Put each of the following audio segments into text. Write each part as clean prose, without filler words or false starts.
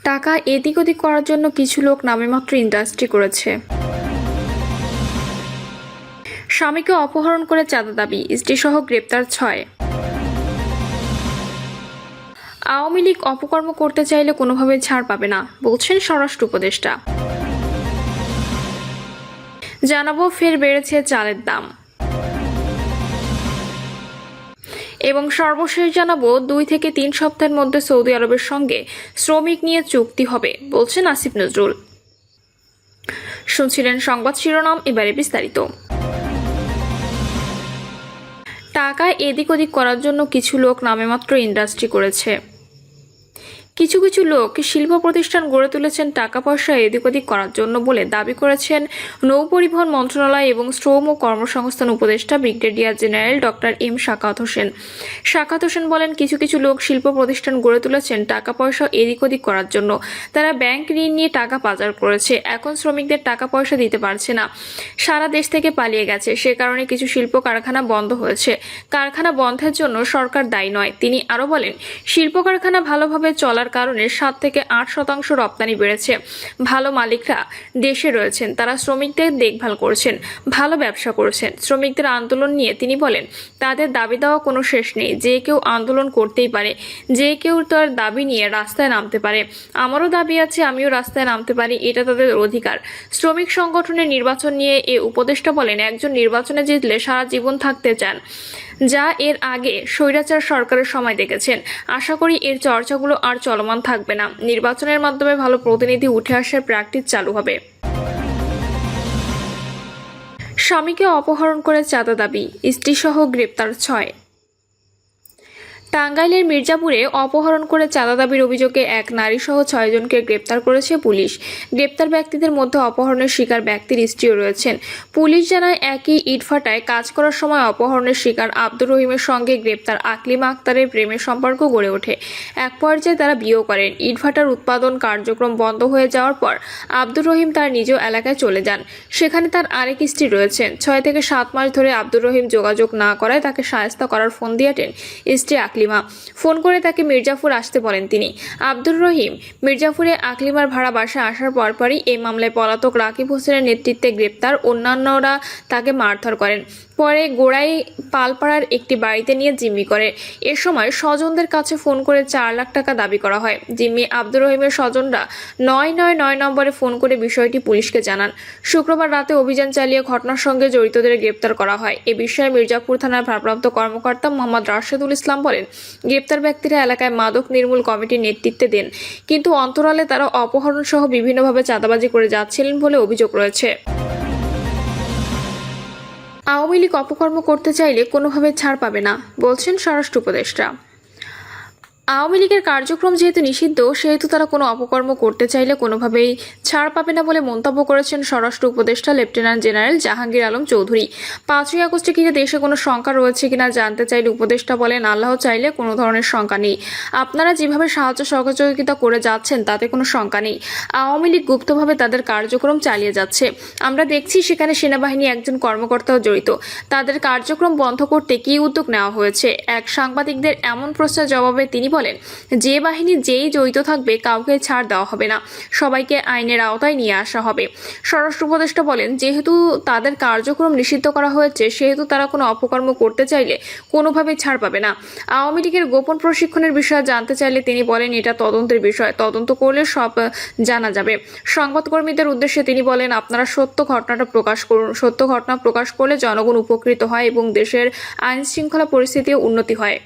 টাকা এদিক ওদিক করার জন্য কিছু লোক নামেমাত্র ইন্ডাস্ট্রি করেছে। স্বামীকে অপহরণ করে চাঁদা দাবি, স্ত্রীসহ গ্রেপ্তার 6। আওয়ামী লীগ অপকর্ম করতে চাইলে কোনোভাবে ছাড় পাবে না, বলছেন স্বরাষ্ট্র উপদেষ্টা। জানাবো ফের বেড়েছে চালের দাম। এবং সর্বশেষ জানাবো 2 থেকে 3 সপ্তাহের মধ্যে সৌদি আরবের সঙ্গে শ্রমিক নিয়ে চুক্তি হবে, বলছেন আসিফ নজরুল। শুনছিলেন সংবাদ শিরোনাম, এবারে বিস্তারিত। টাকা এদিক ওদিক করার জন্য কিছু লোক নামেমাত্র ইন্ডাস্ট্রি করেছে। কিছু কিছু লোক শিল্প প্রতিষ্ঠান গড়ে তুলেছেন টাকা পয়সা এদিক ওদিক করার জন্য বলে দাবি করেছেন নৌপরিবহন মন্ত্রণালয় এবং শ্রম ও কর্মসংস্থান উপদেষ্টা brigadier general doctor M Sakhawat Hossain. Sakhawat Hossain বলেন, কিছু কিছু লোক শিল্প প্রতিষ্ঠান গড়ে তুলেছেন টাকা পয়সা এদিক ওদিক করার জন্য। তারা ব্যাংক ঋণ নিয়ে টাকা পাচার করেছে, এখন শ্রমিকদের টাকা পয়সা দিতে পারছে না, সারা দেশ থেকে পালিয়ে গেছে। সে কারণে কিছু শিল্প কারখানা বন্ধ হয়েছে। কারখানা বন্ধের জন্য সরকার দায়ী নয়। তিনি আরো বলেন, শিল্প কারখানা ভালোভাবে চলার কারণে 7 থেকে 8% রপ্তানি বেড়েছে। ভালো মালিকরা দেশে রয়েছেন, তারা শ্রমিকদের দেখভাল করছেন, ভালো ব্যবসা করছেন। শ্রমিকদের আন্দোলন নিয়ে তিনি বলেন, তাদের দাবি দেওয়া কোনো শেষ নেই। যে কেউ আন্দোলন করতেই পারে, যে কেউ তার দাবি নিয়ে রাস্তায় নামতে পারে। আমারও দাবি আছে, আমিও রাস্তায় নামতে পারি, এটা তাদের অধিকার। শ্রমিক সংগঠনের নির্বাচন নিয়ে এ উপদেষ্টা বলেন, একজন নির্বাচনে জিতলে সারা জীবন থাকতে চান, যা এর আগে স্বৈরাচার সরকারের সময় দেখেছেন। আশা করি এর চর্চাগুলো আর চলমান থাকবে না। নির্বাচনের মাধ্যমে ভালো প্রতিনিধি উঠে আসার প্র্যাকটিস চালু হবে। স্বামীকে অপহরণ করে চাঁদা দাবি, স্ত্রীসহ গ্রেপ্তার 6। টাঙ্গাইলের মির্জাপুরে অপহরণ করে চাঁদা দাবির অভিযোগে এক নারীসহ 6 জনকে গ্রেপ্তার করেছে পুলিশ। গ্রেপ্তার ব্যক্তিদের মধ্যে অপহরণের শিকার ব্যক্তির স্ত্রীও রয়েছেন। পুলিশ জানায়, একই ইটভাটায় কাজ করার সময় অপহরণের শিকার আব্দুর রহিমের সঙ্গে গ্রেপ্তার আকলিমা আক্তারের প্রেমের সম্পর্ক গড়ে ওঠে। এক পর্যায়ে তারা বিয়েও করেন। ইটভাটার উৎপাদন কার্যক্রম বন্ধ হয়ে যাওয়ার পর আব্দুর রহিম তার নিজ এলাকায় চলে যান। সেখানে তার আরেক স্ত্রী রয়েছেন। 6 থেকে 7 মাস ধরে আব্দুর রহিম যোগাযোগ না করায় তাকে শায়েস্তা করার ফোন দিয়েছেন স্ত্রী আকলিমা। ফোন করে তাকে মির্জাপুর আসতে বলেন তিনি। আব্দুর রহিম মির্জাপুরে আকলিমার ভাড়া বাসায় আসার পরপরই এই মামলায় পলাতক রাকিব হোসেনের নেতৃত্বে গ্রেপ্তার অন্যান্যরা তাকে মারধর করেন। পরে গোড়াই পালপাড়ার একটি বাড়িতে নিয়ে জিম্মি করে। এ সময় স্বজনদের কাছে ফোন করে 4 লাখ টাকা দাবি করা হয়। জিম্মি আব্দুর রহিমের স্বজনরা 999 নম্বরে ফোন করে বিষয়টি পুলিশকে জানান। শুক্রবার রাতে অভিযান চালিয়ে ঘটনার সঙ্গে জড়িতদের গ্রেপ্তার করা হয়। এ বিষয়ে মির্জাপুর থানার ভারপ্রাপ্ত কর্মকর্তা মোহাম্মদ রাশেদুল ইসলাম বলেন, গ্রেপ্তার ব্যক্তিরা এলাকায় মাদক নির্মূল কমিটির নেতৃত্বে দেন, কিন্তু অন্তরালে তারা অপহরণ সহ বিভিন্নভাবে চাঁদাবাজি করে যাচ্ছিলেন বলে অভিযোগ রয়েছে। আওয়ামী লীগ অপকর্ম করতে চাইলে কোনোভাবে ছাড় পাবে না, বলছেন স্বরাষ্ট্র উপদেষ্টা। আওয়ামী লীগের কার্যক্রম যেহেতু নিষিদ্ধ, সেহেতু তারা কোনো অপকর্ম করতে চাইলে কোনোভাবেই ছাড় পাবে না বলে মন্তব্য করেছেন স্বরাষ্ট্র উপদেষ্টা লেফটেন্যান্ট জেনারেল জাহাঙ্গীর আলম চৌধুরী। 5ই আগস্টে ঘিরে দেশে কোনো শঙ্কা রয়েছে কিনা জানতে চাইলে উপদেষ্টা বলেন, আল্লাহ চাইলে কোনো ধরনের শঙ্কা নেই। আপনারা যেভাবে সাহায্য সহযোগিতা করে যাচ্ছেন তাতে কোনো শঙ্কা নেই। আওয়ামী লীগ গুপ্তভাবে তাদের কার্যক্রম চালিয়ে যাচ্ছে। আমরা দেখছি সেখানে সেনাবাহিনী একজন কর্মকর্তাও জড়িত। তাদের কার্যক্রম বন্ধ করতে কী উদ্যোগ নেওয়া হয়েছে? এক সাংবাদিকদের এমন প্রশ্নের জবাবে তিনি বলেন, যে বাহিনী যেই জড়িত থাকবে কাউকে ছাড় দেওয়া হবে না, সবাইকে আইনের আওতায় নিয়ে আসা হবে। স্বরাষ্ট্র উপদেষ্টা বলেন, যেহেতু তাদের কার্যক্রম নিষিদ্ধ করা হয়েছে, সেহেতু তারা কোনো অপকর্ম করতে চাইলে কোনোভাবেই ছাড় পাবে না। আওয়ামী লীগের গোপন প্রশিক্ষণের বিষয়ে জানতে চাইলে তিনি বলেন, এটা তদন্তের বিষয়, তদন্ত করলে সব জানা যাবে। সংবাদকর্মীদের উদ্দেশ্যে তিনি বলেন, আপনারা সত্য ঘটনাটা প্রকাশ করুন। সত্য ঘটনা প্রকাশ করলে জনগণ উপকৃত হয় এবং দেশের আইন শৃঙ্খলা পরিস্থিতিও উন্নতি হয়।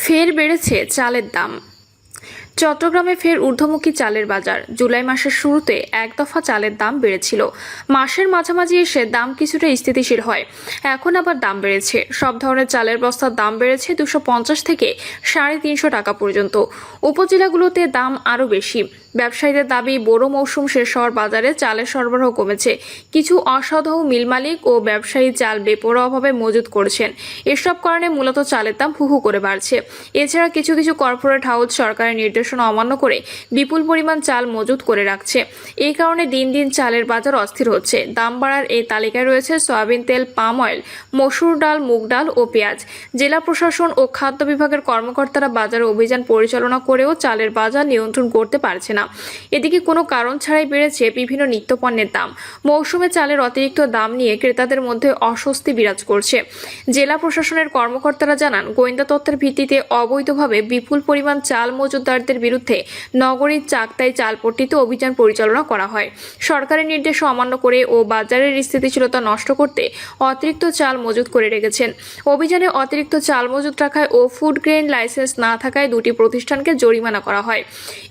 ফের বেড়েছে চালের দাম। চট্টগ্রামে ফের ঊর্ধ্বমুখী চালের বাজার। জুলাই মাসের শুরুতে এক দফা চালের দাম বেড়েছিল। মাসের মাঝামাঝি এসে দাম কিছুটা স্থিতিশীল হয়। এখন আবার দাম বেড়েছে। সব ধরনের চালের বস্তার দাম বেড়েছে 250 থেকে 350 টাকা পর্যন্ত। উপজেলাগুলোতে দাম আরও বেশি। ব্যবসায়ীদের দাবি, বোরো মৌসুম শেষ হওয়ার বাজারে চালের সরবরাহ কমেছে। কিছু অসাধু মিল মালিক ও ব্যবসায়ী চাল বেপরোয়াভাবে মজুত করছেন। এসব কারণে মূলত চালের দাম হু হু করে বাড়ছে। এছাড়া কিছু কিছু কর্পোরেট হাউস সরকারের নির্দেশনা অমান্য করে বিপুল পরিমাণ চাল মজুত করে রাখছে। এই কারণে দিন দিন চালের বাজার অস্থির হচ্ছে। দাম বাড়ার এই তালিকায় রয়েছে সয়াবিন তেল, পাম অয়েল, মসুর ডাল, মুগ ডাল ও পেঁয়াজ। জেলা প্রশাসন ও খাদ্য বিভাগের কর্মকর্তারা বাজারে অভিযান পরিচালনা করেও চালের বাজার নিয়ন্ত্রণ করতে পারছে না। এদিকে কোনো কারণ ছাড়াই বেড়েছে বিভিন্ন নিত্যপণ্যের দাম। মৌসুমে চালের অতিরিক্ত দাম নিয়ে ক্রেতাদের মধ্যে অস্বস্তি বিরাজ করছে। জেলা প্রশাসনের কর্মকর্তারা জানান, গোয়েন্দা তথ্যের ভিত্তিতে অবৈধভাবে বিপুল পরিমাণ চাল মজুতদারদের বিরুদ্ধে নগরীর চাকতাই চালপট্টিতে অভিযান পরিচালনা করা হয়। সরকারের নির্দেশ অমান্য করে ও বাজারের স্থিতিশীলতা নষ্ট করতে অতিরিক্ত চাল মজুত করে রেখেছেন। অভিযানে অতিরিক্ত চাল মজুত রাখায় ও ফুড গ্রেন লাইসেন্স না থাকায় দুটি প্রতিষ্ঠানকে জরিমানা করা হয়।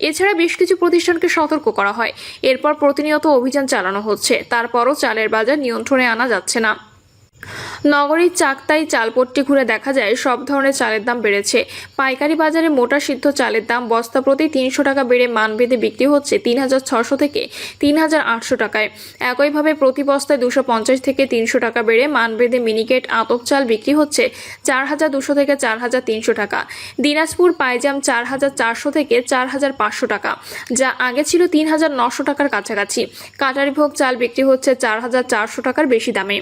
এছাড়া বেশ কিছু প্রতিষ্ঠানকে সতর্ক করা হয়। এরপর প্রতিনিয়ত অভিযান চালানো হচ্ছে, তারপরও চালের বাজার নিয়ন্ত্রণে আনা যাচ্ছে না। নগরীর চাকতাই চালপট্টি ঘুরে দেখা যায় সব ধরনের চালের দাম বেড়েছে। পাইকারি বাজারে মোটা সিদ্ধ চালের দাম বস্তা প্রতি 300 টাকা বেড়ে মানভেদে বিক্রি হচ্ছে 3600 থেকে 3800 টাকায়। একইভাবে প্রতি বস্তায় 250 থেকে 300 টাকা বেড়ে মানভেদে মিনিকেট আতপ চাল বিক্রি হচ্ছে 4200 থেকে 4300 টাকা। দিনাজপুর পাইজাম 4400 থেকে 4500 টাকা, যা আগে ছিল 3900 টাকার কাছাকাছি। কাটারিভোগ চাল বিক্রি হচ্ছে 4400 টাকার বেশি দামে।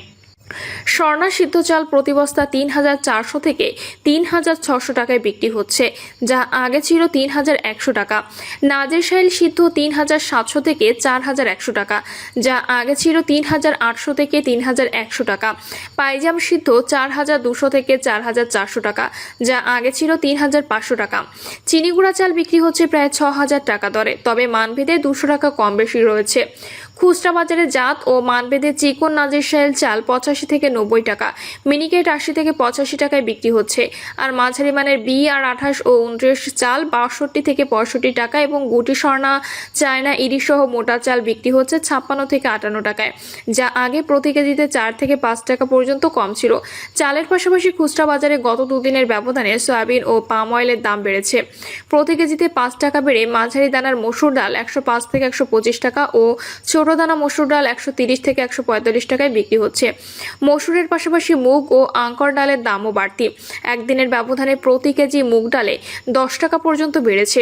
স্বর্ণা সিদ্ধ চাল প্রতি বস্তা 3400 থেকে 3600 টাকায় বিক্রি হচ্ছে, যা আগে ছিল 3100 টাকা। নাজিরশাইল সিদ্ধ 3700 থেকে 4100 টাকা, যা আগে ছিল 3800 থেকে 3100 টাকা। পাইজাম সিদ্ধ 4200 থেকে 4400 টাকা, যা আগে ছিল 3500 টাকা। চিনিগুড়া চাল বিক্রি হচ্ছে প্রায় 6000 টাকা দরে, তবে মানভেদে 200 টাকা কম বেশি রয়েছে। খুচরা বাজারে জাত ও মানভেদে চিকন নাজিরশাইল চাল 85 থেকে 90 টাকা, মিনিকেট 80 থেকে 85 টাকায় বিক্রি হচ্ছে। আর মাঝারি মানের BR 28 ও 29 চাল 62 থেকে 65 টাকা এবং গুটি স্বর্ণা, চায়না ইরি সহ মোটা চাল বিক্রি হচ্ছে 56 থেকে 58 টাকায়, যা আগে প্রতি কেজিতে 4 থেকে 5 টাকা পর্যন্ত কম ছিল। চালের পাশাপাশি খুচরা বাজারে গত দুদিনের ব্যবধানে সয়াবিন ও পাম অয়েলের দাম বেড়েছে। প্রতি কেজিতে 5 টাকা বেড়ে মাঝারি দানার মসুর ডাল 105 থেকে 125 টাকা ও ছোট দানা মসুর ডাল 130 থেকে 145 টাকায় বিক্রি হচ্ছে। মসুরের পাশাপাশি মুগ ও আঙ্কর ডালের দামও বাড়তি। একদিনের ব্যবধানে প্রতি কেজি মুগ ডালে 10 টাকা পর্যন্ত বেড়েছে।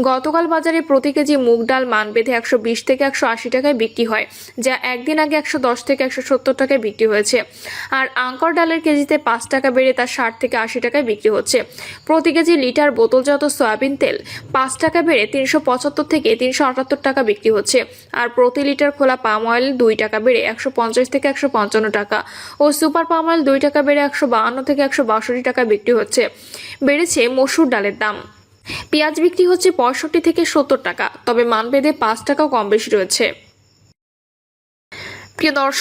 গতকাল বাজারে প্রতি কেজি মুগ ডাল মানভেদে 120 থেকে 180 টাকায় বিক্রি হয়, যা একদিন আগে 110 থেকে 170 টাকায় বিক্রি হয়েছে। আর আঙ্কর ডালের কেজিতে 5 টাকা বেড়ে তা 60 থেকে 80 টাকায় বিক্রি হচ্ছে। প্রতি কেজি লিটার বোতলজাত সয়াবিন তেল 5 টাকা বেড়ে 375 থেকে 378 টাকা বিক্রি হচ্ছে। আর প্রতি লিটার খোলা পাম অয়েল 2 টাকা বেড়ে 150 থেকে 155 টাকা ও সুপার পাম অয়েল 2 টাকা বেড়ে 152 থেকে 162 টাকা বিক্রি হচ্ছে। বেড়েছে মসুর ডালের দাম। পেঁয়াজ বিক্রি হচ্ছে 65 থেকে 70 টাকা, তবে মানভেদে 5 টাকা কম বেশি রয়েছে। প্রিয় দর্শক,